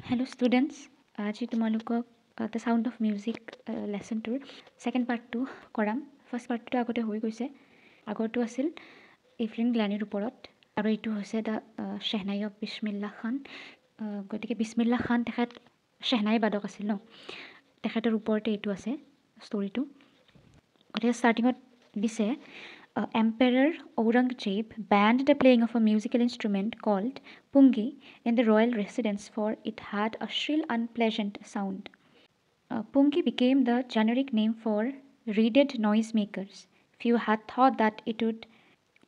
Hello students, আজি তোমালোকক the sound of music lesson tour second part টো কৰাম। first part টো আগতে হৈ গৈছে। আগৰটো আছিল ইভলিন গ্লানিৰ ওপৰত আৰু এইটো হৈছে দা শ্বেহনাই অফ বিছমিল্লাহ খান। গতিকে বিছমিল্লাহ খান তেখেত শ্বেহনাই বাদক আছিল ন, তেখেতৰ ওপৰতে এইটো আছে ষ্টৰিটো। গতিকে ষ্টাৰ্টিঙত দিছে Emperor Aurangzeb banned the playing of a musical instrument called pungi in the royal residence, for it had a shrill, unpleasant sound. Pungi became the generic name for reeded noisemakers. Few had thought that it would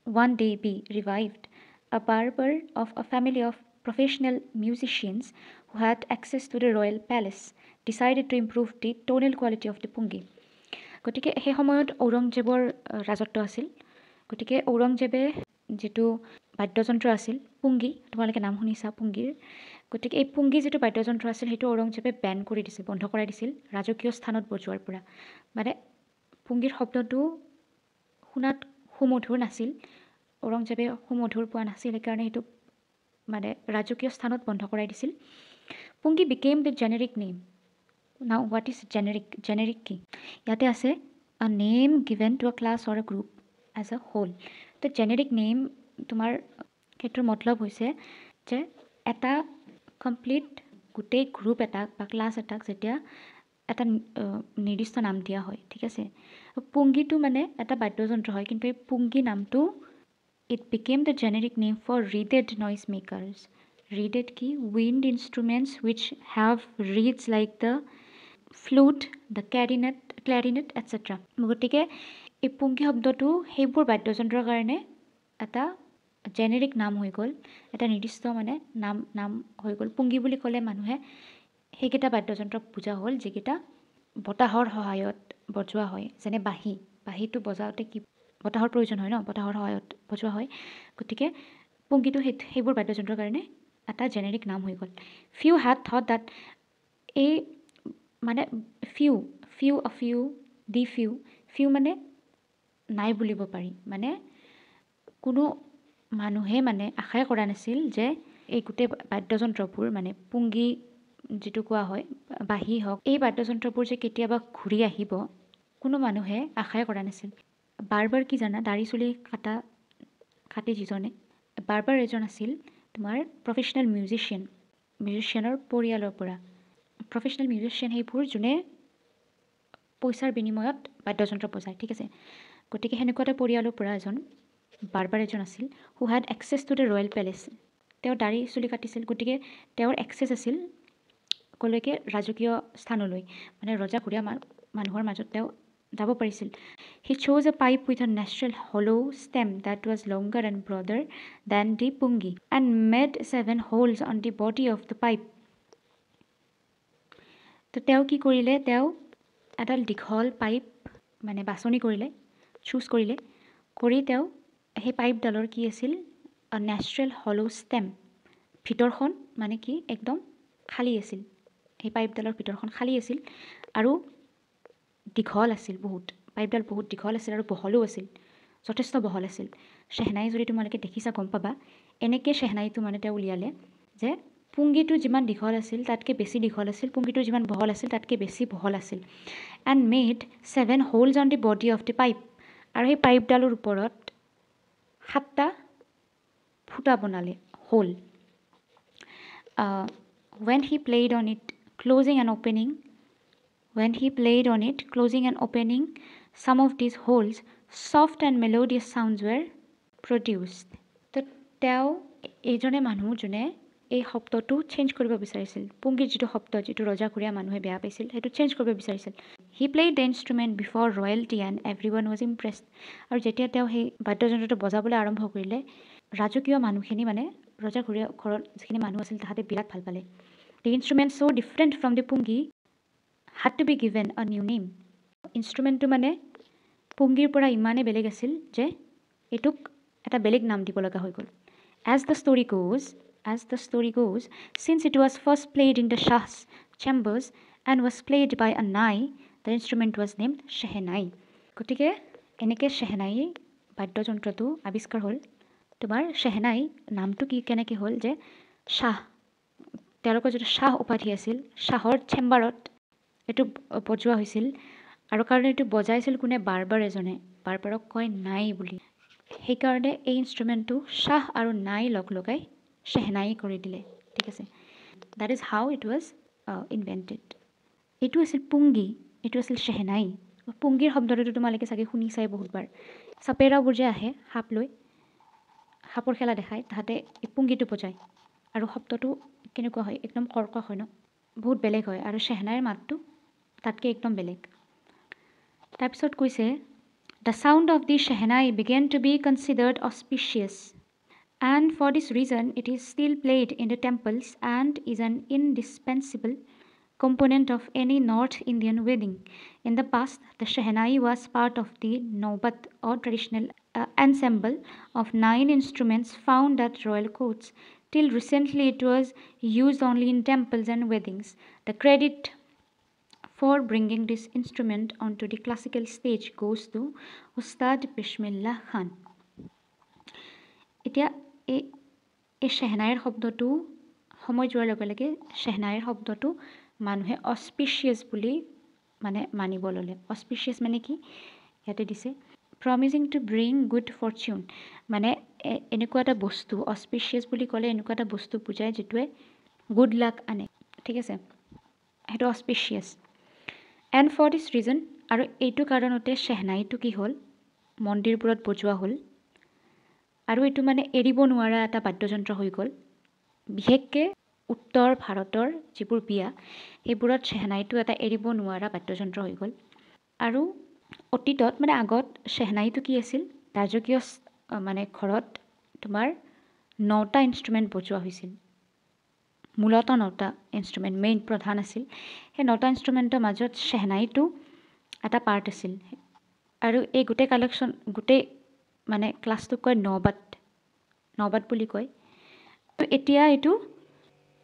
one day be revived. A barber of a family of professional musicians who had access to the royal palace decided to improve the tonal quality of the pungi. গতিকে সেই সময়ত ঔৰংজেবৰ ৰাজত্ব আছিল। গতিকে ঔৰংজেবে যিটো বাদ্যযন্ত্ৰ আছিল পুংগী, তোমালোকে নাম শুনিছা পুংগীৰ। গতিকে এই পুংগী যিটো বাদ্যযন্ত্ৰ আছিল সেইটো ঔৰংজেবে বেন কৰি দিছিল, বন্ধ কৰাই দিছিল ৰাজকীয় স্থানত বজোৱাৰ পৰা। মানে পুংগীৰ শব্দটো শুনাত সুমধুৰ নাছিল, ঔৰংজেবে সুমধুৰ পোৱা নাছিল, সেইকাৰণে সেইটো মানে ৰাজকীয় স্থানত বন্ধ কৰাই দিছিল। Pungi became the generic name. Now, what is generic? Generic কি? ইয়াতে আছে a name given to a class or a group as a whole. তো generic name তোমাৰ সেইটোৰ মতলব হৈছে যে এটা কমপ্লিট গোটেই গ্ৰুপ এটাক বা ক্লাছ এটাক যেতিয়া এটা নিৰ্দিষ্ট নাম দিয়া হয়, ঠিক আছে। পুংগীটো মানে এটা বাদ্যযন্ত্ৰ হয়, কিন্তু এই পুংগী নামটো it became the generic name for reeded noisemakers. Reeded কি? Wind instruments which have reeds like the flute, the clarinet, etc. গতিকে এই পুংগী শব্দটো সেইবোৰ বাদ্যযন্ত্ৰৰ কাৰণে এটা জেনেৰিক নাম হৈ গ'ল, এটা নিৰ্দিষ্ট মানে নাম হৈ গ'ল। পুংগী বুলি ক'লে মানুহে সেইকেইটা বাদ্যযন্ত্ৰক বুজা হ'ল যিকেইটা বতাহৰ সহায়ত বজোৱা হয়, যেনে বাঁহীটো বজাওঁতে কি বতাহৰ প্ৰয়োজন হয় ন, বতাহৰ সহায়ত বজোৱা হয়। গতিকে পুংগীটো সেইবোৰ বাদ্যযন্ত্ৰৰ কাৰণে এটা জেনেৰিক নাম হৈ গ'ল। ফিউ হ্যাড থট দ্যাট এই মানে ফিউ মানে নাই বুলিব পাৰি, মানে কোনো মানুহে মানে আশাই কৰা নাছিল যে এই গোটেই বাদ্যযন্ত্ৰবোৰ মানে পুংগী যিটো কোৱা হয় বাঁহী হওক, এই বাদ্যযন্ত্ৰবোৰ যে কেতিয়াবা ঘূৰি আহিব কোনো মানুহে আশাই কৰা নাছিল। বাৰ্বাৰ কি জানা? দাড়ি চুলি কাটি যিজনে বাৰ্বাৰ এজন আছিল তোমাৰ প্ৰফেচনেল মিউজিচিয়ানৰ পৰিয়ালৰ পৰা। প্ৰফেচনেল মিউজিচিয়ান সেইবোৰ যোনে পইচাৰ বিনিময়ত বাদ্যযন্ত্ৰ বজায়, ঠিক আছে। গতিকে সেনেকুৱা এটা পৰিয়ালৰ পৰা বাৰ্বাৰ এজন আছিল who had access to the royal palace. তেওঁ দাড়ি চুলি কাটিছিল, গতিকে তেওঁৰ এক্সেছ আছিল ক'লৈকে? ৰাজকীয় স্থানলৈ, মানে ৰজাঘৰীয়া মানুহৰ মাজত তেওঁ যাব পাৰিছিল। He chose a pipe with a natural hollow stem that was longer and broader than the pungi and made 7 holes on the body of the pipe. তো তেওঁ কি কৰিলে? তেওঁ এডাল দীঘল পাইপ মানে বাছনি কৰিলে, চুজ কৰি তেওঁ সেই পাইপডালৰ কি আছিল? নেচাৰেল হলো ষ্টেম। ভিতৰখন মানে কি একদম খালী আছিল, সেই পাইপডালৰ ভিতৰখন খালী আছিল আৰু দীঘল আছিল বহুত। পাইপডাল বহুত দীঘল আছিল আৰু বহলো আছিল, যথেষ্ট বহল আছিল। শ্বেহনাই যদি তোমালোকে দেখিছা গম পাবা, এনেকৈ শ্বেহনাইটো মানে তেওঁ উলিয়ালে যে পুংগীটো যিমান দীঘল আছিল তাতকৈ বেছি দীঘল আছিল, পুংগীটো যিমান বহল আছিল তাতকৈ বেছি বহল আছিল। And made 7 holds on the body of the pipe. আৰু সেই পাইপডালৰ ওপৰত 7টা ফুটা বনালে, whole. When he played on it, closing and opening some of these holes, soft and melodious sounds were produced. তো তেওঁ এইজনে মানুহ যোনে এই শব্দটো চেঞ্জ কৰিব বিচাৰিছিল, পুংগীৰ যিটো শব্দ, যিটো ৰজাঘৰীয়া মানুহে বেয়া পাইছিল, সেইটো চেঞ্জ কৰিব বিচাৰিছিল। He played the instrument before royalty and everyone was impressed. আৰু যেতিয়া তেওঁ সেই বাদ্যযন্ত্ৰটো বজাবলৈ আৰম্ভ কৰিলে, ৰাজকীয় মানুহখিনি মানে ৰজাঘৰীয়া ঘৰত যিখিনি মানুহ আছিল তাহাঁতে বিৰাট ভাল পালে। The instrument so different from the pungi had to be given a new name. ইনষ্ট্ৰুমেণ্টটো মানে পুংগীৰ পৰা ইমানেই বেলেগ আছিল যে এইটোক এটা বেলেগ নাম দিব লগা হৈ গ'ল। As the story goes, since it was first played in the Shah's chambers and was played by a nai, the instrument was named Shehnai. গতিকে এনেকৈ শ্বেহনাই বাদ্যযন্ত্ৰটো আৱিষ্কাৰ হ'ল। তোমাৰ শ্বেহনাই নামটো কেনেকৈ হ'ল যে শ্বাহ তেওঁলোকৰ যিটো শ্বাহ উপাধি আছিল, শ্বাহৰ চেম্বাৰত এইটো বজোৱা হৈছিল। আৰু কাৰণ এইটো বজাইছিল কোনে? বাৰ্বাৰ এজনে। বাৰ্বাৰক কয় নাই বুলি। সেইকাৰণে এই ইনষ্ট্ৰুমেণ্টটো শ্বাহ আৰু নাই লগ লগাই শ্বেহনাই কৰি দিলে। ঠিক আছে, that is how it was invented. এইটো আছিল পুংগী, এইটো আছিল শ্বেহনাই। পুংগীৰ শব্দটো তোমালোকে চাগে শুনিছাই বহুতবাৰ। চাপেৰাবোৰ যে আহে সাপ লৈ, সাপৰ খেলা দেখায়, তাহাঁতে এই পুংগীটো বজায় আৰু শব্দটো কেনেকুৱা হয়? একদম কৰ্কশ হয় ন, বহুত বেলেগ হয়। আৰু শ্বেহনাইৰ মাতটো তাতকৈ একদম বেলেগ। তাৰপিছত কৈছে the sound of the shehnai began to be considered auspicious and for this reason it is still played in the temples and is an indispensable component of any North Indian wedding. In the past, the Shehnai was part of the Naubat or traditional ensemble of 9 instruments found at royal courts. Till recently, it was used only in temples and weddings. The credit for bringing this instrument onto the classical stage goes to Ustad Bismillah Khan. এতিয়া এই শ্বেহনাইৰ শব্দটো সময় যোৱাৰ লগে লগে শ্বেহনাইৰ শব্দটো মানুহে auspicious বুলি মানিব ল'লে। অস্পিচিয়াছ মানে কি? ইয়াতে দিছে প্ৰমিজিং টু ব্ৰিং গুড ফৰ্চুন, মানে এনেকুৱা এটা বস্তু। অস্পিচিয়াছ বুলি ক'লে এনেকুৱা এটা বস্তু বুজায় যিটোৱে গুড লাক আনে। ঠিক আছে, সেইটো auspicious. And for this reason, আৰু এইটো কাৰণতে শ্বেহনাইটো কি হ'ল? মন্দিৰবোৰত বজোৱা হ'ল। আৰু এইটো এৰিব নোৱাৰা এটা বাদ্যযন্ত্ৰ হৈ গ'ল। বিশেষকৈ উত্তৰ ভাৰতৰ যিবোৰ বিয়া, সেইবোৰত শ্বেহনাইটো এটা এৰিব নোৱাৰা বাদ্যযন্ত্ৰ হৈ গ'ল। আৰু অতীতত আগত শ্বেহনাইটো কি আছিল? ৰাজকীয় ঘৰত তোমাৰ 9টা ইনষ্ট্ৰুমেণ্ট বজোৱা হৈছিল। মূলতঃ 9টা ইনষ্ট্ৰুমেণ্ট মেইন প্ৰধান আছিল। সেই 9টা ইনষ্ট্ৰুমেণ্টৰ মাজত শ্বেহনাইটো এটা পাৰ্ট আছিল। আৰু এই গোটেই গোটেই ক্লাছটোক কয় নবাত বুলি কয়। এতিয়া এইটো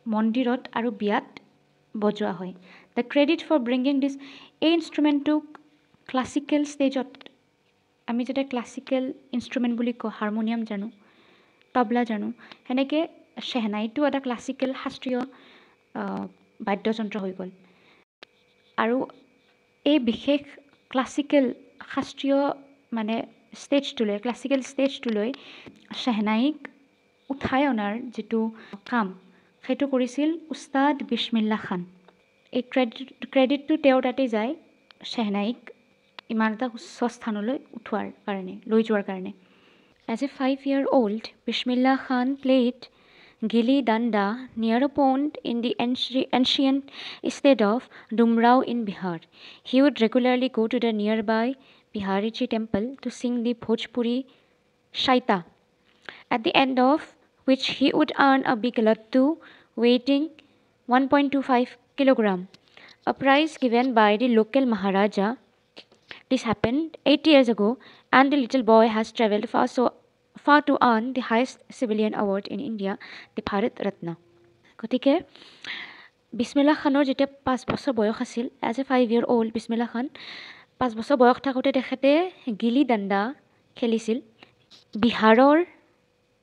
মন্দিৰত আৰু বিয়াত বজোৱা হয়। দ্য ক্ৰেডিট ফৰ ব্ৰিংগিং দিছ, এই ইনষ্ট্ৰুমেণ্টটোক ক্লাছিকেল ষ্টেজত, আমি যেতিয়া ক্লাছিকেল ইনষ্ট্ৰুমেণ্ট বুলি কওঁ, হাৰমনিয়াম জানো, তবলা জানো, সেনেকৈ শ্বেহনাইটো এটা ক্লাছিকেল শাস্ত্ৰীয় বাদ্যযন্ত্ৰ হৈ গ'ল। আৰু এই বিশেষ ক্লাছিকেল শাস্ত্ৰীয় ষ্টেজটোলৈ, ক্লাছিকেল ষ্টেজটোলৈ শ্বেহনাইক উঠাই অনাৰ যিটো কাম, সেইটো কৰিছিল উস্তাদ বিছমিল্লা খান। এই ক্ৰেডিটটো তেওঁৰ তাতেই যায়, শ্বেহনাইক ইমান এটা উচ্চ স্থানলৈ উঠোৱাৰ কাৰণে, লৈ যোৱাৰ কাৰণে। As a 5-year-old, Bismillah Khan played Gilli Danda near a pond in the ancient state of Dumrao in Bihar. He would regularly go to the nearby Bihariji temple to sing the Bhojpuri Shaita, at the end of which he would earn a big laddu weighing 1.25 kilogram, a prize given by the local Maharaja. This happened 80 years ago, and the little boy has travelled far to earn the highest civilian award in India, the Bharat Ratna. গতিকে বিছমিল্লা খানৰ যেতিয়া 5 বছৰ বয়স আছিল, as a 5-year-old Bismillah খান 5 বছৰ বয়স থাকোঁতে তেখেতে গিলি দাণ্ডা খেলিছিল। বিহাৰৰ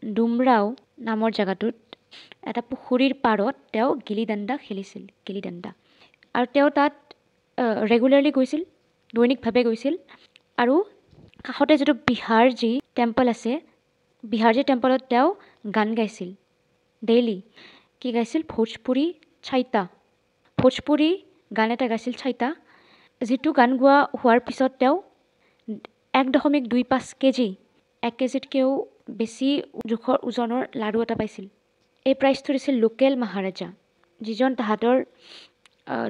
ডুমৰাও নামৰ জেগাটোত এটা পুখুৰীৰ পাৰত তেওঁ গিলি দাণ্ডা খেলিছিল, গিলি দাণ্ডা। আৰু তেওঁ তাত ৰেগুলাৰলি গৈছিল, দৈনিকভাৱে গৈছিল। আৰু কাষতে যিটো বিহাৰজী টেম্পল আছে, বিহাৰজী টেম্পলত তেওঁ গান গাইছিল ডেইলি। কি গাইছিল? ভোজপুৰী চাইতা, ভোজপুৰী গান এটা গাইছিল চাইতা, যিটো গান গোৱা হোৱাৰ পিছত তেওঁ 1.25 কেজি, 1 কেজিতকৈও বেছি জোখৰ ওজনৰ লাড়ু এটা পাইছিল। এই প্ৰাইজটো দিছিল লোকেল মহাৰাজা, যিজন তাহাঁতৰ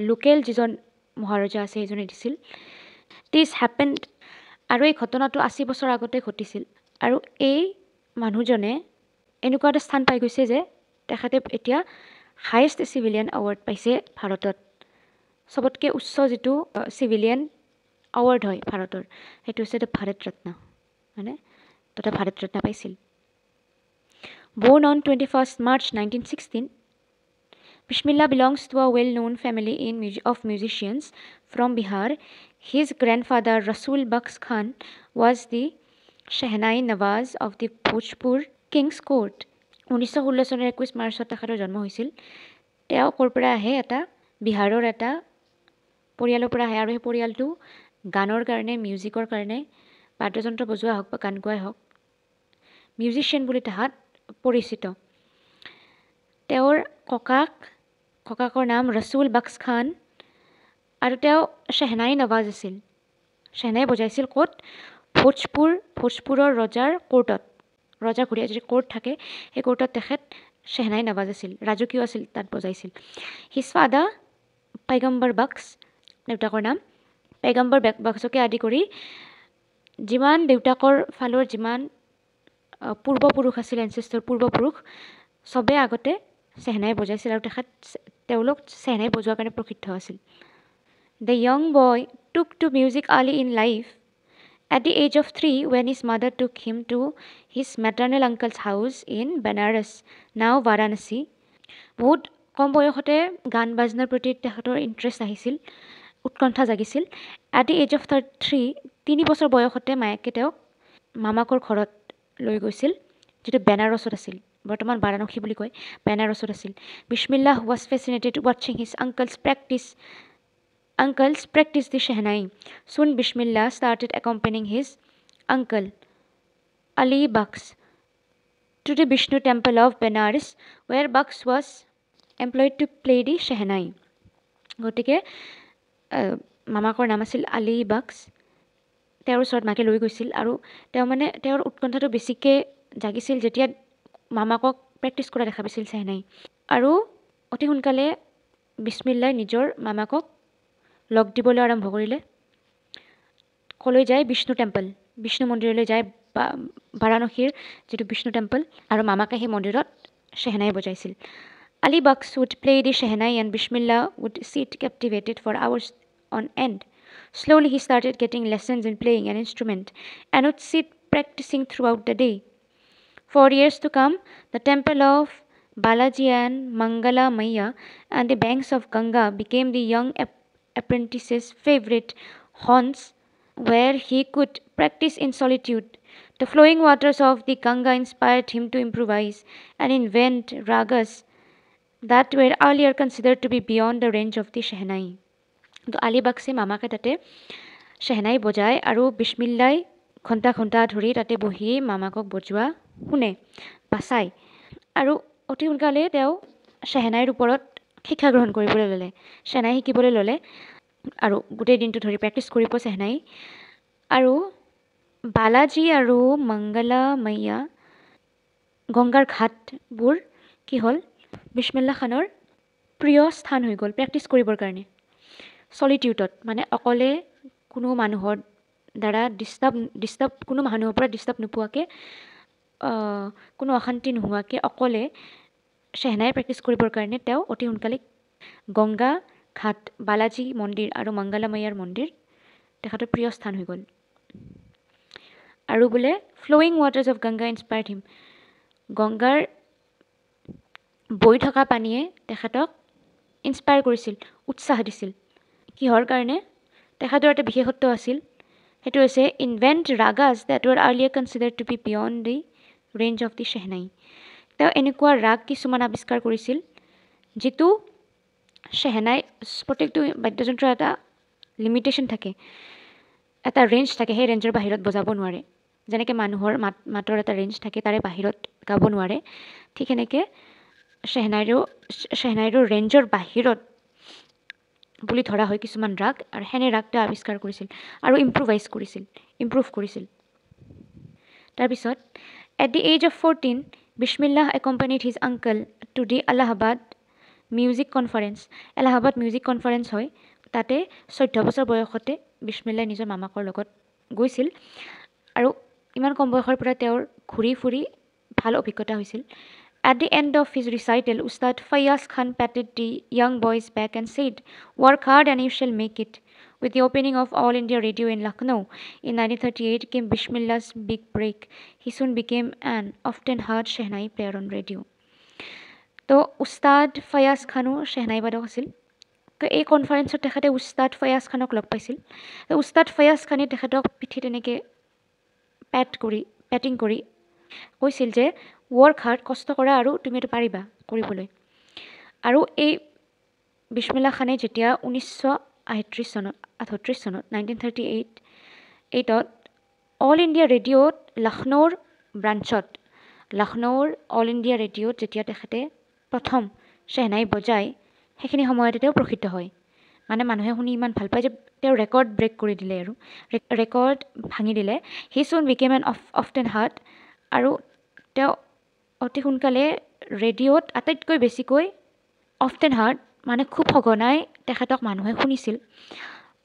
লোকেল যিজন মহাৰজা আছে সেইজনে দিছিল। দিছ হেপেণ্ড, আৰু এই ঘটনাটো 80 বছৰ আগতে ঘটিছিল। আৰু এই মানুহজনে এনেকুৱা এটা স্থান পাই গৈছে যে তেখেতে এতিয়া হায়েষ্ট চিভিলিয়ান এৱাৰ্ড পাইছে ভাৰতত। চবতকৈ উচ্চ যিটো চিভিলিয়ান এৱাৰ্ড হয় ভাৰতৰ, সেইটো হৈছে দ্য ভাৰত ৰত্ন, তাতে ভাৰত ৰত্ন পাইছিল। Born on 21st March 1916, Bismillah belongs to a well-known family of musicians from Bihar. His grandfather Rasul Baksh Khan was the Shehnai Nawaz of the Bhojpur King's Court. 1916 চনৰ 21 মাৰ্চত তেখেতৰ জন্ম হৈছিল। তেওঁ ক'ৰ পৰা আহে এটা বিহাৰৰ এটা পৰিয়ালৰ পৰা আহে আৰু সেই পৰিয়ালটো গানৰ কাৰণে মিউজিকৰ কাৰণে বাদ্যযন্ত্ৰ বজোৱা হওক বা গান গোৱাই হওক মিউজিচিয়ান বুলি তাহাঁত পৰিচিত তেওঁৰ ককাকৰ নাম ৰছুল বক্স খান আৰু তেওঁ শ্বেহনাই নৱাজ আছিল শ্বেহনাই বজাইছিল ক'ত ভোজপুৰৰ ৰজাৰ কোৰ্টত ৰজা ঘূৰি যদি কোৰ্ট থাকে সেই কোৰ্টত তেখেত শ্বেহনাই নৱাজ আছিল ৰাজকীয় আছিল তাত বজাইছিল হিজ ফাদাৰ পেগম্বৰ বক্স দেউতাকৰ নাম পেগম্বৰ বক্সকে আদি কৰি যিমান দেউতাকৰ ফালৰ যিমান পূৰ্বপুৰুষ আছিল এনচেষ্টৰ পূৰ্বপুৰুষ চবে আগতে শ্বেহনাই বজাইছিল আৰু তেওঁলোক শ্বেহনাই বজোৱাৰ কাৰণে প্ৰসিদ্ধ আছিল The young boy took to music early in life. At the age of 3, when his mother took him to his maternal uncle's house in Banaras, now Varanasi, বহুত কম বয়সতে গান বাজনাৰ প্ৰতি তেখেতৰ ইণ্টাৰেষ্ট আহিছিল উৎকণ্ঠা জাগিছিল এট দি এজ অফ 3 বছৰ বয়সতে মায়েকে তেওঁক মামাকৰ ঘৰত লৈ গৈছিল যিটো বেনাৰসত আছিল বৰ্তমান বাৰাণসী বুলি কয় বেনাৰসত আছিল বিছমিল্লাহ was fascinated watching his uncles practice the Shehnai. Soon Bismillah started accompanying his uncle Ali Baks to the Vishnu temple of Benares where Baks was employed to play the Shehnai. গতিকে মামাকৰ নাম আছিল আলী বাক্স তেওঁৰ ওচৰত মাকে লৈ গৈছিল আৰু তেওঁৰ উৎকণ্ঠাটো বেছিকৈ জাগিছিল যেতিয়া মামাকক প্ৰেক্টিছ কৰা দেখা পাইছিল শ্বেহনাই আৰু অতি সোনকালে বিছমিল্লাই নিজৰ মামাকক লগ দিবলৈ আৰম্ভ কৰিলে কলৈ যায় বিষ্ণু মন্দিৰলৈ যায় বাৰাণসীৰ যিটো বিষ্ণু টেম্পল আৰু মামাকে সেই মন্দিৰত shehnai বজাইছিল Ali Baks would play the Shehnai and Bismillah would sit captivated for hours on end. Slowly he started getting lessons in playing an instrument and would sit practicing throughout the day. For years to come, the temple of Balaji and Mangala Maiya and the banks of Ganga became the young apprentice's favorite haunts where he could practice in solitude. The flowing waters of the Ganga inspired him to improvise and invent ragas that were earlier considered to be beyond the range of the Shehnai. তো আলী বাক্সে মামাকে তাতে শ্বেহনাই বজায় আৰু বিছমিল্লাই ঘণ্টা ধৰি তাতে বহি মামাকক বজোৱা শুনে বা চায় আৰু অতি সোনকালে তেওঁ শ্বেহনাইৰ ওপৰত শিক্ষা গ্ৰহণ কৰিবলৈ ল'লে শ্বেহনাই শিকিবলৈ ল'লে আৰু গোটেই দিনটো ধৰি প্ৰেক্টিছ কৰিব শ্বেহনাই আৰু বালাজী আৰু মংগলা মাইয়া গংগাৰ ঘাটবোৰ কি হ'ল বিছমিল্লা খানৰ প্ৰিয় স্থান হৈ গ'ল প্ৰেক্টিছ কৰিবৰ কাৰণে চলিটিউডত মানে অকলে কোনো মানুহৰ দ্বাৰা ডিষ্টাৰ্ব কোনো মানুহৰ পৰা ডিষ্টাৰ্ব নোপোৱাকৈ কোনো অশান্তি নোহোৱাকৈ অকলে শ্বেহনাই প্ৰেক্টিছ কৰিবৰ কাৰণে তেওঁ অতি সোনকালে গংগা ঘাট বালাজী মন্দিৰ আৰু মংগলা মাইয়াৰ মন্দিৰ তেখেতৰ প্ৰিয় স্থান হৈ গ'ল আৰু বোলে flowing waters of Ganga inspired him গংগাৰ বৈ থকা পানীয়ে তেখেতক ইনস্পায়াৰ কৰিছিল উৎসাহ দিছিল কিহৰ কাৰণে তেখেতৰ এটা বিশেষত্ব আছিল সেইটো হৈছে invent ragas that were earlier considered to be beyond the range of the shehnai তেওঁ এনেকুৱা ৰাগ কিছুমান আৱিষ্কাৰ কৰিছিল যিটো শ্বেহনাই প্ৰত্যেকটো বাদ্যযন্ত্ৰৰ এটা লিমিটেশ্যন থাকে এটা ৰেঞ্জ থাকে সেই ৰেঞ্জৰ বাহিৰত বজাব নোৱাৰে যেনেকৈ মানুহৰ মাতৰ এটা ৰেঞ্জ থাকে তাৰে বাহিৰত গাব নোৱাৰে ঠিক সেনেকৈ শ্বেহনাইৰো ৰেঞ্জৰ বাহিৰত বুলি ধৰা হয় কিছুমান ৰাগ আৰু সেনে ৰাগটো আৱিষ্কাৰ কৰিছিল আৰু ইম্প্ৰুভ কৰিছিল তাৰপিছত at the age of 14 Bismillah accompanied his uncle to the Allahabad music conference হয় তাতে 14 বছৰ বয়সতে বিছমিল্লাই নিজৰ মামাকৰ লগত গৈছিল আৰু ইমান কম বয়সৰ পৰা তেওঁৰ ঘূৰি ফুৰি ভাল অভিজ্ঞতা হৈছিল At the end of his recital, Ustad Fayaz Khan patted the young boy's back and said, "Work hard and you shall make it." With the opening of All India Radio in Lucknow in 1938 came Bismillah's big break. He soon became an often heard Shehnai player on radio. তো উস্তাদ ফয়াজ খানো শ্বেহনাই বাদক আছিল তো এই কনফাৰেঞ্চত তেখেতে উস্তাদ ফয়াজ খানক লগ পাইছিল তো উস্তাদ ফয়াজ খানে তেখেতক পিঠিত এনেকৈ পেটিং কৰি কৈছিল যে ৱৰ্ক হাৰ্ড কষ্ট কৰা আৰু তুমি এইটো পাৰিবা কৰিবলৈ আৰু এই বিছমিল্লা খানে যেতিয়া 1938 চনত 1938ত অল ইণ্ডিয়া ৰেডিঅ'ত লক্ষ্ণৌৰ ব্ৰাঞ্চত লক্ষ্ণৌৰ অল ইণ্ডিয়া ৰেডিঅ'ত যেতিয়া তেখেতে প্ৰথম শ্বেহনাই বজায় সেইখিনি সময়তে তেওঁ প্ৰসিদ্ধ হয় মানে মানুহে শুনি ইমান ভাল পায় যে তেওঁ ৰেকৰ্ড ব্ৰেক কৰি দিলে আৰু ৰেকৰ্ড ভাঙি দিলে হি চুন বিকেম এন অফটেন হাৰ্ট আৰু তেওঁ অতি সোনকালে ৰেডিঅ'ত আটাইতকৈ বেছিকৈ অফটেন হাৰ্ট মানে খুব সঘনাই তেখেতক মানুহে শুনিছিল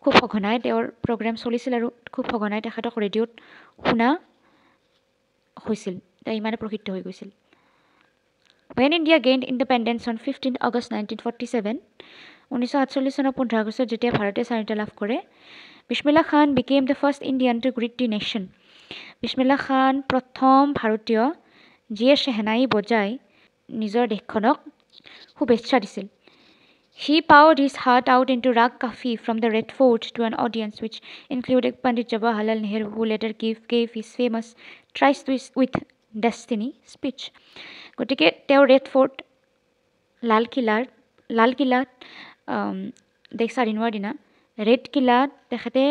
খুব সঘনাই তেওঁৰ প্ৰগ্ৰেম চলিছিল আৰু খুব সঘনাই তেখেতক ৰেডিঅ'ত শুনা হৈছিল তেওঁ ইমানে প্ৰসিদ্ধ হৈ গৈছিল When India gained independence on 15 August 1947, 1947 চনৰ 15 আগষ্টত যেতিয়া ভাৰতে স্বাধীনতা লাভ কৰে বিছমিল্লা খান became the first Indian to greet the nation. Bismillah খান প্ৰথম ভাৰতীয় যিয়ে শ্বেহনাই বজাই নিজৰ দেশখনক শুভেচ্ছা দিছিল He poured his heart out into Rag Kafi from the Red Fort to an audience which included Pandit Jawaharlal Nehru, who later gave his famous Tryst with Destiny speech. গতিকে তেওঁ ৰেড ফৰ্ট লালকিল্লাত দেশ স্বাধীন হোৱাৰ দিনা red কিল্লাত তেখেতে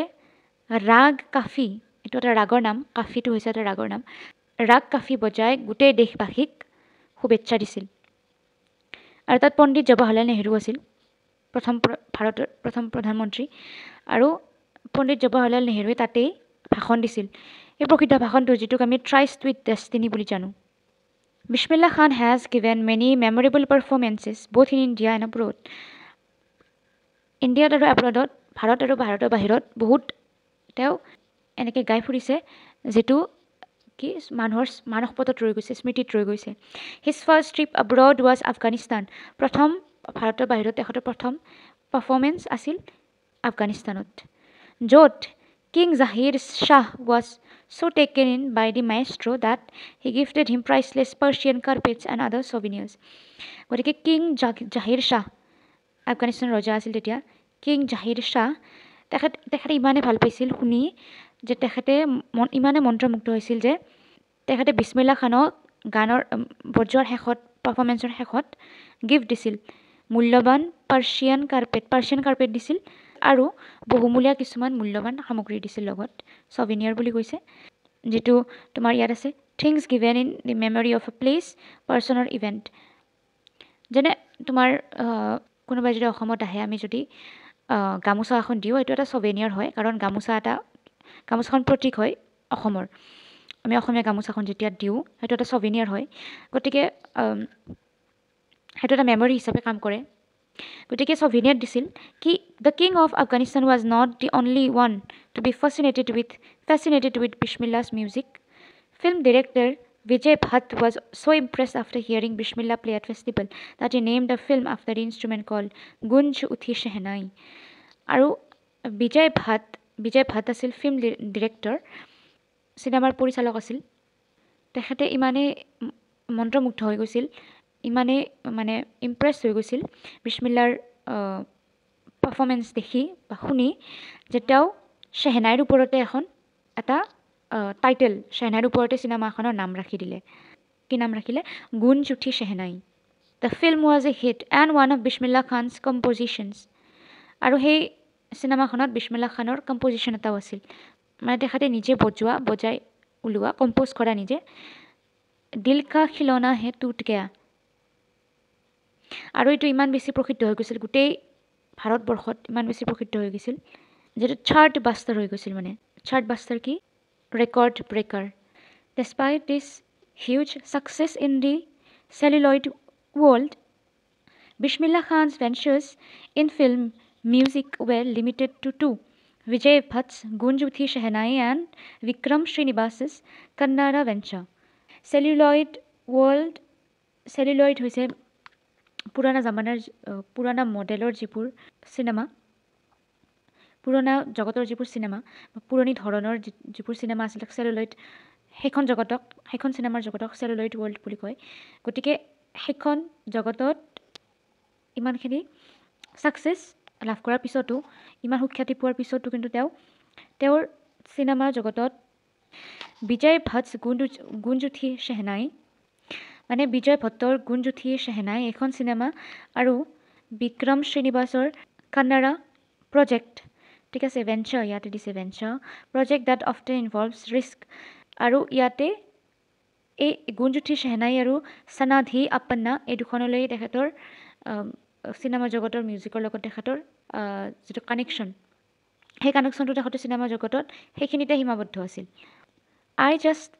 ৰাগ কাফি এইটো এটা ৰাগৰ নাম কাফিটো হৈছে এটা ৰাগৰ নাম ৰাগ কাফি বজাই গোটেই দেশবাসীক শুভেচ্ছা দিছিল আৰু তাত পণ্ডিত জৱাহৰলাল নেহৰু আছিল ভাৰতৰ প্ৰথম প্ৰধানমন্ত্ৰী আৰু পণ্ডিত জৱাহৰলাল নেহৰুৱে তাতেই ভাষণ দিছিল এই প্ৰসিদ্ধ ভাষণটো যিটোক আমি ট্ৰাইষ্ট উইথ ডেষ্টিনি বুলি জানো Bismillah Khan has given many memorable performances both in India and abroad. ইণ্ডিয়াত আৰু abroadত ভাৰত আৰু ভাৰতৰ বাহিৰত বহুত তেওঁ এনেকৈ গাই ফুৰিছে যিটো কি মানুহৰ মানসপটত ৰৈ গৈছে স্মৃতিত ৰৈ গৈছে His first trip abroad was Afghanistan. প্ৰথম ভাৰতৰ বাহিৰত তেখেতৰ প্ৰথম পাৰফৰ্মেঞ্চ আছিল আফগানিস্তানত য'ত King Zahir Shah was so taken in by the maestro that he gifted him priceless Persian carpets and other souvenirs. গতিকে কিং জাহিৰ শ্বাহ আফগানিস্তানৰ ৰজা আছিল তেতিয়া কিং জাহিৰ শ্বাহ তেখেতে ইমানে ভাল পাইছিল শুনি যে তেখেতে ইমানে মন্ত্ৰমুগ্ধ হৈছিল যে তেখেতে বিছমিল্লা খানক গানৰ বজোৱাৰ শেষত পাৰফৰ্মেঞ্চৰ শেষত গিফ্ট দিছিল মূল্যৱান পাৰ্চিয়ান কাৰ্পেট দিছিল আৰু বহুমূলীয়া কিছুমান মূল্যৱান সামগ্ৰী দিছিল লগত ছভিনিয়াৰ বুলি কৈছে যিটো তোমাৰ ইয়াত আছে things given in the memory of a place person or event যেনে তোমাৰ কোনোবাই যদি অসমত আহে আমি যদি গামোচা এখন দিওঁ এইটো এটা ছভিনিয়াৰ হয় কাৰণ গামোচাখন প্ৰতীক হয় অসমৰ আমি অসমীয়া গামোচাখন যেতিয়া দিওঁ সেইটো এটা ছভিনিয়াৰ হয় গতিকে সেইটো এটা মেমৰি হিচাপে কাম কৰে গতিকে ছভিনিয়াৰ দিছিল কি the king of Afghanistan was not the only one to be fascinated with Bismillah's music film director Vijay Bhatt was so impressed after hearing Bismillah play at festival that he named the film after the instrument called Gunj Uthi Shehnai. আৰু বিজয় ভাট আছিল film director চিনেমাৰ পৰিচালক আছিল তেখেতে ইমানে মন্ত্ৰমুগ্ধ হৈ গৈছিল ইমানে মানে ইমপ্ৰেছ হৈ গৈছিল বিছমিল্লাৰ পাৰফৰ্মেঞ্চ দেখি বা শুনি যে তেওঁ শ্বেহনাইৰ ওপৰতে এখন এটা টাইটেল শ্বেহনাইৰ ওপৰতে চিনেমাখনৰ নাম ৰাখি দিলে কি নাম ৰাখিলে Goonj Uthi Shehnai the film was a hit and one of Bismillah Khan's compositions আৰু সেই চিনেমাখনত বিছমিল্লা খানৰ কম্পজিশ্যন এটাও আছিল মানে তেখেতে নিজে বজাই ওলোৱা কম্প'জ কৰা নিজে দিল কা খিলনা হে টুট গয়া আৰু এইটো ইমান বেছি প্ৰসিদ্ধ হৈ গৈছিল গোটেই ভাৰতবৰ্ষত ইমান বেছি প্ৰসিদ্ধ হৈ গৈছিল যিটো চাৰ্ট বাষ্টাৰ হৈ গৈছিল মানে চাৰ্ট বাষ্টাৰ কি record breaker. Despite this huge success in the celluloid world, Bismillah Khan's ventures in film music were limited to two, Vijay Bhatt's Gunj Uthi Shehnai and Vikram Srinivas's Kannada venture. Celluloid হৈছে পুৰণা জামানাৰ পুৰণা মডেলৰ যিবোৰ cinema পুৰণা জগতৰ যিবোৰ cinema বা পুৰণি ধৰণৰ যিবোৰ চিনেমা আছিল চেলুলইড সেইখন চিনেমাৰ জগতক চেলুলইড ৱৰ্ল্ড বুলি কয় গতিকে সেইখন জগতত ইমানখিনি ছাকচেছ লাভ কৰাৰ পিছতো ইমান সুখ্যাতি পোৱাৰ পিছতো কিন্তু তেওঁৰ চিনেমাৰ জগতত বিজয় ভাটছ গুঞ্জ উঠি শ্বেহনাই মানে বিজয় ভট্টৰ গুঞ্জুঠি শেহনাই এখন চিনেমা আৰু বিক্ৰম শ্ৰীনিবাসৰ কান্নাড়া প্ৰজেক্ট, ঠিক আছে, ভেঞ্চাৰ, ইয়াতে দিছে venture project that often involves risk. আৰু ইয়াতে এই গুঞ্জুঠি শেহনাই আৰু সনাধি আপন্না এই দুখনলৈ তেখেতৰ চিনেমা জগতৰ মিউজিকৰ লগত তেখেতৰ যিটো কানেকশ্যন, সেই কানেকশ্যনটো তেখেতৰ চিনেমা জগতত সেইখিনিতে সীমাবদ্ধ আছিল। I just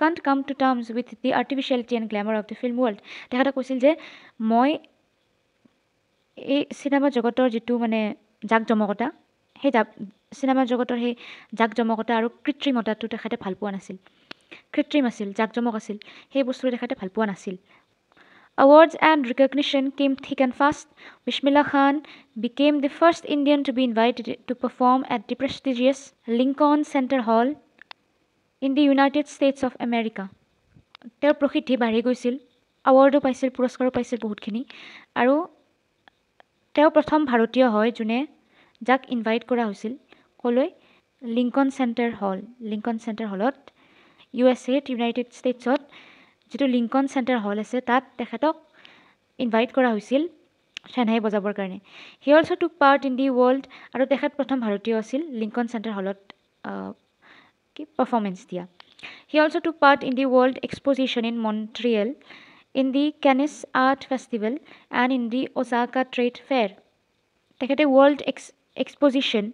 can't come to terms with the artificiality and glamour of the film world. তেখেতে কৈছিল যে মই এই চিনেমা জগতৰ যিটো মানে জাক জমকতা, সেই চিনেমা জগতৰ সেই জাক জমকতা আৰু কৃত্ৰিমতাটো তেখেতে ভাল পোৱা নাছিল। কৃত্ৰিম আছিল, জাক জমক আছিল, সেই বস্তুটো তেখেতে ভাল পোৱা নাছিল। Awards and recognition came thick and fast. Bismillah Khan became the first Indian to be invited to perform at the prestigious Lincoln Center Hall in the United States of America. তেওঁৰ প্ৰসিদ্ধি বাঢ়ি গৈছিল, এৱাৰ্ডো পাইছিল, পুৰস্কাৰো পাইছিল বহুতখিনি। আৰু তেওঁ প্ৰথম ভাৰতীয় হয় যোনে যাক ইনভাইট কৰা হৈছিল ক'লৈ, লিংকন চেণ্টাৰ হল। লিংকন চেণ্টাৰ হলত USA ইউনাইটেড ষ্টেটছত যিটো লিংকন চেণ্টাৰ হল আছে তাত তেখেতক ইনভাইট কৰা হৈছিল শেহনাই বজাবৰ কাৰণে। হি also' took part in the world, আৰু তেখেত প্ৰথম ভাৰতীয় আছিল লিংকন চেণ্টাৰ হলত কি পাৰফৰ্মেঞ্চ দিয়া। He also' took part in the world exposition in Montreal, in the Cannes art festival and in the Osaka trade fair. তেখেতে ৱৰ্ল্ড এক্সপজিশ্যন,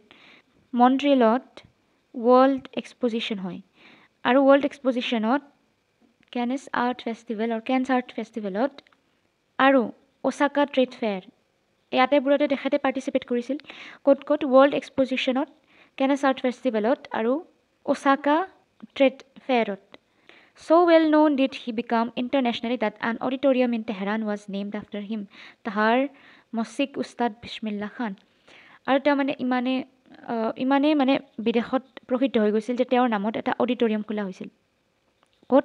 মণ্ট্ৰিয়েলত ৱৰ্ল্ড এক্সপজিশ্যন হয়, আৰু ৱৰ্ল্ড এক্সপজিশ্যনত কেনিছ আৰ্ট ফেষ্টিভেল আৰু Cannes art ফেষ্টিভেলত আৰু অচাকা trade fair এই আটাইবোৰতে তেখেতে পাৰ্টিচিপেট কৰিছিল। ক'ত ক'ত, ৱৰ্ল্ড এক্সপজিশ্যনত, কেনিছ আৰ্ট ফেষ্টিভেলত আৰু অচাকা trade ফেয়াৰত। So well known did he become internationally that an auditorium in Tehran was named after him, Tahar Mosik Ustad Bismillah Khan. আৰু তেওঁ মানে ইমানেই মানে বিদেশত প্ৰসিদ্ধ হৈ গৈছিল যে তেওঁৰ নামত এটা অডিটৰিয়াম খোলা হৈছিল। ক'ত,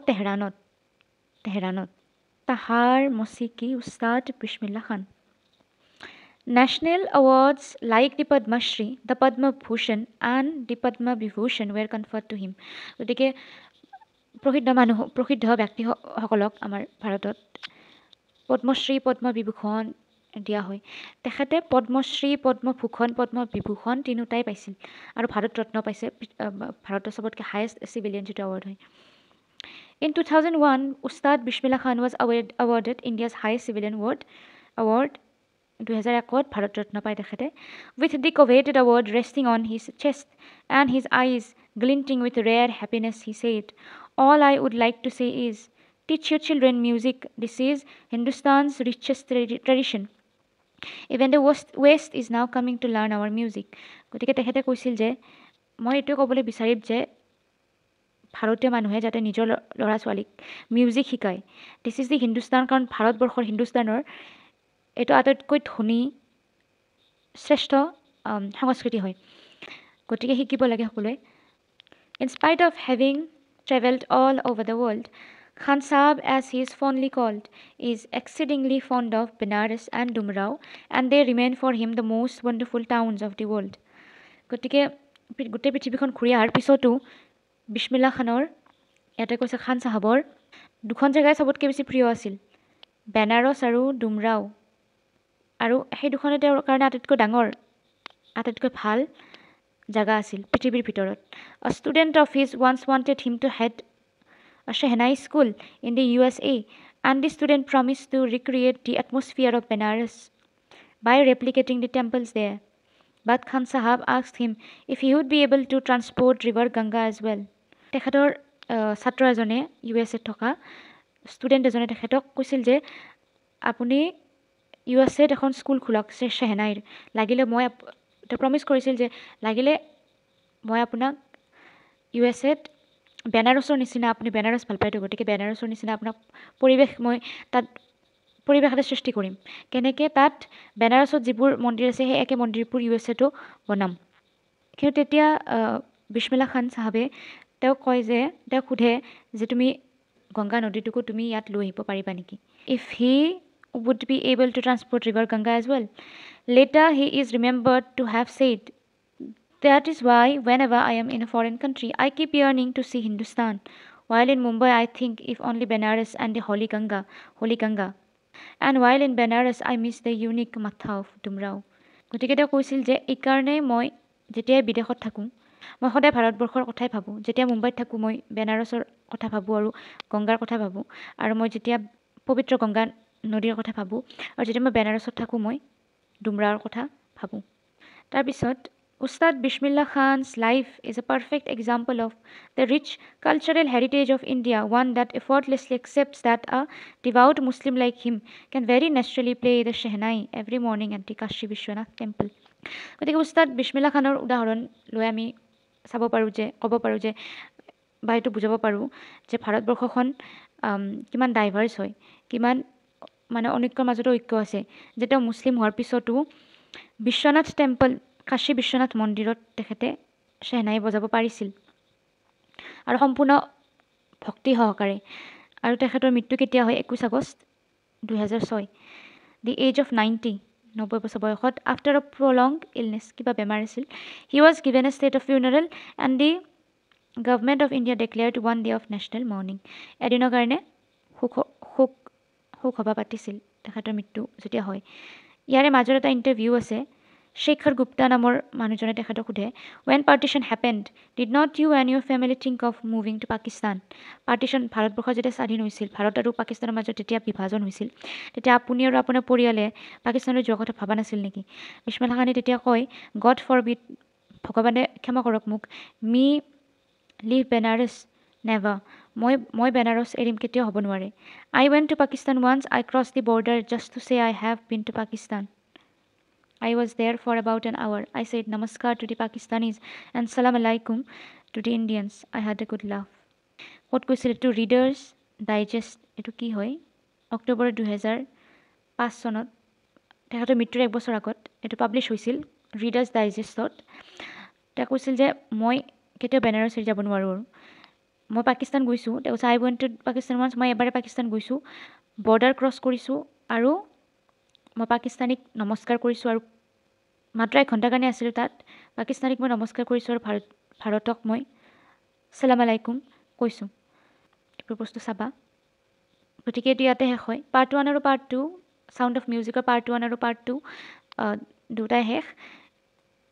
তেহৰাণত। তাহাৰ মছিকি উস্তাদ বিছমিল্লা খান। National awards like the Padma Shri, the Padma Bhushan and the Padma Vibhushan were conferred to him. গতিকে প্ৰসিদ্ধ ব্যক্তিসকলক আমাৰ ভাৰতত পদ্মশ্ৰী, পদ্ম বিভূষণ দিয়া হয়। তেখেতে পদ্মশ্ৰী, পদ্মভূষণ, পদ্মবিভূষণ তিনিওটাই পাইছিল, আৰু ভাৰত ৰত্ন পাইছে, ভাৰতৰ চবতকৈ হায়েষ্ট চিভিলিয়ান যিটো এৱাৰ্ড হয়। In 2001, Ustad Bismillah Khan was awarded India's highest civilian award. 2001 Bharat Ratna পায় তেখেতে। With the coveted award resting on his chest and his eyes glinting with rare happiness, he said, "All I would like to say is, teach your children music. This is Hindustan's richest tradition. Even the West is now coming to learn our music." গতিকে তেখেতে কৈছিল যে মই এইটোৱে ক'বলৈ বিচাৰিম যে ভাৰতীয় মানুহে যাতে নিজৰ ল'ৰা ছোৱালীক মিউজিক শিকায়। দিছ ইজ দি হিন্দুস্তান, কাৰণ ভাৰতবৰ্ষৰ হিন্দুস্তানৰ এইটো আটাইতকৈ ধনী শ্ৰেষ্ঠ সংস্কৃতি হয়, গতিকে শিকিব লাগে সকলোৱে। In spite of having traveled all over the world, Khan Sahab, as he is fondly called, is exceedingly fond of Benares and Dumrao, and they remain for him the most wonderful towns of the world. গতিকে গোটেই পৃথিৱীখন ঘূৰি অহাৰ পিছতো বিছমিল্লা খানৰ, ইয়াতে কৈছে খান চাহাবৰ, দুখন জেগাই চবতকৈ বেছি প্ৰিয় আছিল, বেনাৰস আৰু ডুমৰাও। আৰু সেই দুখনে তেওঁৰ কাৰণে আটাইতকৈ ডাঙৰ, আটাইতকৈ ভাল জেগা আছিল পৃথিৱীৰ ভিতৰত। A student of his once wanted him to head a Shehnai school in the USA, and the student promised to recreate the atmosphere of Benares by replicating the temples there. But Khan Sahab asked him if he would be able to transport river Ganga as well. তেখেতৰ ছাত্ৰ এজনে USA থকা student এজনে তেখেতক কৈছিল যে আপুনি USA এখন স্কুল খোলক শ্বেহনাইৰ, লাগিলে মই, তেওঁ প্ৰমিছ কৰিছিল যে লাগিলে মই আপোনাক USA বেনাৰসৰ নিচিনা, আপুনি বেনাৰস ভাল পায়তো, গতিকে বেনাৰসৰ নিচিনা আপোনাক পৰিৱেশ মই তাত পৰিৱেশ এটা সৃষ্টি কৰিম। কেনেকৈ, তাত বেনাৰসত যিবোৰ মন্দিৰ আছে সেই একে মন্দিৰবোৰ USA-টো বনাম। কিন্তু তেতিয়া বিছমিল্লা খান চাহাবে তেওঁক কয় যে, তেওঁক সোধে যে তুমি গংগা নদীটোকো তুমি ইয়াত লৈ আহিব পাৰিবা নেকি? If he would be able to transport river Ganga as well. Later he is remembered to have said, "That is why whenever I am in a foreign country, I keep yearning to see Hindustan. While in Mumbai, I think if only Benares and the Holy Ganga. And while in Benares, I miss the unique matha of Dumrao. গতিকে তেওঁ কৈছিল যে এইকাৰণে মই যেতিয়াই বিদেশত থাকোঁ মই সদায় ভাৰতবৰ্ষৰ কথাই ভাবোঁ যেতিয়া মুম্বাইত থাকোঁ মই বেনাৰসৰ কথা ভাবোঁ আৰু গংগাৰ কথা ভাবোঁ আৰু মই যেতিয়া পবিত্ৰ গংগা নদীৰ কথা ভাবোঁ আৰু যেতিয়া মই বেনাৰসত থাকোঁ মই ডুমৰাওৰ কথা ভাবোঁ তাৰপিছত Ustad Bismillah Khan's life is a perfect example of the rich cultural heritage of India, one that effortlessly accepts that a devout Muslim like him can very naturally play the Shehnai every morning at the Kashi Vishwanath temple. গতিকে উস্তাদ বিছমিল্লা খানৰ উদাহৰণ লৈ আমি চাব পাৰোঁ যে ক'ব পাৰোঁ যে বা এইটো বুজাব পাৰোঁ যে ভাৰতবৰ্ষখন কিমান ডাইভাৰ্চ হয় কিমান মানে অনৈক্যৰ মাজতো ঐক্য আছে যে তেওঁ মুছলিম হোৱাৰ পিছতো বিশ্বনাথ টেম্পল কাশী বিশ্বনাথ মন্দিৰত তেখেতে শেহনাই বজাব পাৰিছিল আৰু সম্পূৰ্ণ ভক্তি সহকাৰে আৰু তেখেতৰ মৃত্যু কেতিয়া হয় 21 আগষ্ট 2006 দি এজ অফ 90 90 বছৰ বয়সত আফটাৰ অ প্ৰলংড ইলনেছ কিবা বেমাৰ আছিল he was given a state of funeral and the government of India declared 1 day of national mourning এদিনৰ কাৰণে শোক সভা পাতিছিল তেখেতৰ মৃত্যু যেতিয়া হয় ইয়াৰে মাজত এটা ইণ্টাৰভিউ আছে শেখৰ গুপ্তা নামৰ মানুহজনে তেখেতক সোধে when partition happened did not you and your family think of moving to Pakistan partition Bharatvarsha যেতিয়া স্বাধীন হৈছিল ভাৰত আৰু পাকিস্তানৰ মাজত যেতিয়া বিভাজন হৈছিল তেতিয়া আপুনি আৰু আপোনাৰ পৰিয়ালে পাকিস্তানৰ যোৱাৰ কথা ভাবা নাছিল নেকি বিছমিল্লাহ খানে তেতিয়া কয় গড ফৰবিড ভগৱানে ক্ষমা কৰক মোক মি লিভ বেনাৰস নেভাৰ মই বেনাৰস এৰিম কেতিয়াও হ'ব নোৱাৰে I went to Pakistan once I crossed the border just to say I have been to Pakistan I was there for about an hour. I said namaskar to the Pakistanis and salam alaikum to the Indians. I had a good laugh. ক'ত কৈছিল এইটো readers digest এইটো কি হয় অক্টোবৰ 2005 চনত তেখেতৰ মৃত্যুৰ এক বছৰ আগত এইটো পাব্লিছ হৈছিল ৰিডাৰ্ছ ডাইজেষ্টত তেওঁ কৈছিল যে মই কেতিয়াও বেনাৰস এৰি যাব নোৱাৰোঁ আৰু মই পাকিস্তান গৈছোঁ তেওঁ কৈছে আই ৱেণ্ট টু পাকিস্তান ওৱান্স মই এবাৰে পাকিস্তান গৈছোঁ বৰ্ডাৰ ক্ৰছ কৰিছোঁ আৰু মই পাকিস্তানীক নমস্কাৰ কৰিছোঁ আৰু মাত্ৰ 1 ঘণ্টাৰ কাৰণে আছিলোঁ তাত পাকিস্তানীক মই নমস্কাৰ কৰিছোঁ আৰু ভাৰতক মই সালাম আলাইকুম কৈছোঁ এইবোৰ বস্তু চাবা গতিকে এইটো ইয়াতে শেষ হয় পাৰ্ট 1 আৰু পাৰ্ট 2 চাউণ্ড অফ মিউজিকৰ পাৰ্ট 1 আৰু পাৰ্ট 2 দুটাই শেষ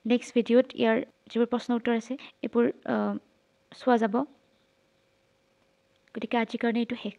নেক্সট ভিডিঅ'ত ইয়াৰ যিবোৰ প্ৰশ্ন উত্তৰ আছে এইবোৰ চোৱা যাব গতিকে আজিৰ কাৰণে এইটো শেষ